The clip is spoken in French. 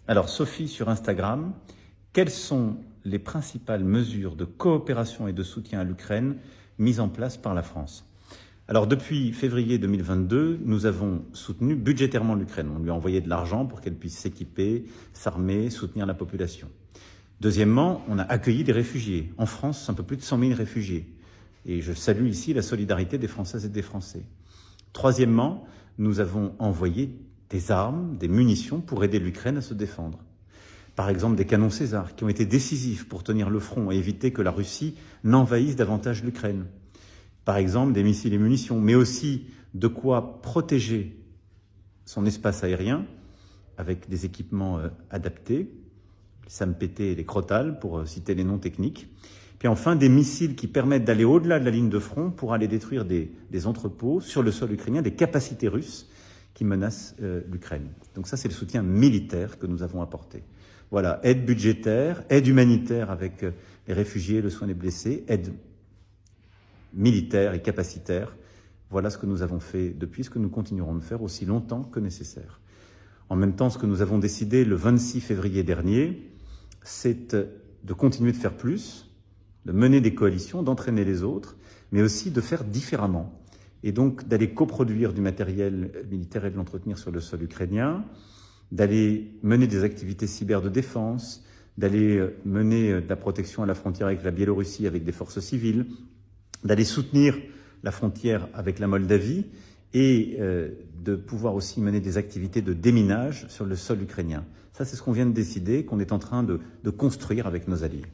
Alors Sophie sur Instagram, quelles sont les principales mesures de coopération et de soutien à l'Ukraine mises en place par la France? Alors depuis février 2022, nous avons soutenu budgétairement l'Ukraine. On lui a envoyé de l'argent pour qu'elle puisse s'équiper, s'armer, soutenir la population. Deuxièmement, on a accueilli des réfugiés. En France, un peu plus de 100 000 réfugiés. Et je salue ici la solidarité des Françaises et des Français. Troisièmement, nous avons envoyé des armes, des munitions pour aider l'Ukraine à se défendre. Par exemple, des canons César qui ont été décisifs pour tenir le front et éviter que la Russie n'envahisse davantage l'Ukraine. Par exemple, des missiles et munitions, mais aussi de quoi protéger son espace aérien avec des équipements adaptés, les SAMPT et les Crotale, pour citer les noms techniques. Puis enfin, des missiles qui permettent d'aller au-delà de la ligne de front pour aller détruire des entrepôts sur le sol ukrainien, des capacités russes qui menacent l'Ukraine. Donc ça, c'est le soutien militaire que nous avons apporté. Voilà, aide budgétaire, aide humanitaire avec les réfugiés, le soin des blessés, aide militaire et capacitaire. Voilà ce que nous avons fait depuis, ce que nous continuerons de faire aussi longtemps que nécessaire. En même temps, ce que nous avons décidé le 26 février dernier, c'est de continuer de faire plus, de mener des coalitions, d'entraîner les autres, mais aussi de faire différemment. Et donc d'aller coproduire du matériel militaire et de l'entretenir sur le sol ukrainien, d'aller mener des activités cyber de défense, d'aller mener de la protection à la frontière avec la Biélorussie avec des forces civiles, d'aller soutenir la frontière avec la Moldavie et de pouvoir aussi mener des activités de déminage sur le sol ukrainien. Ça, c'est ce qu'on vient de décider, qu'on est en train de construire avec nos alliés.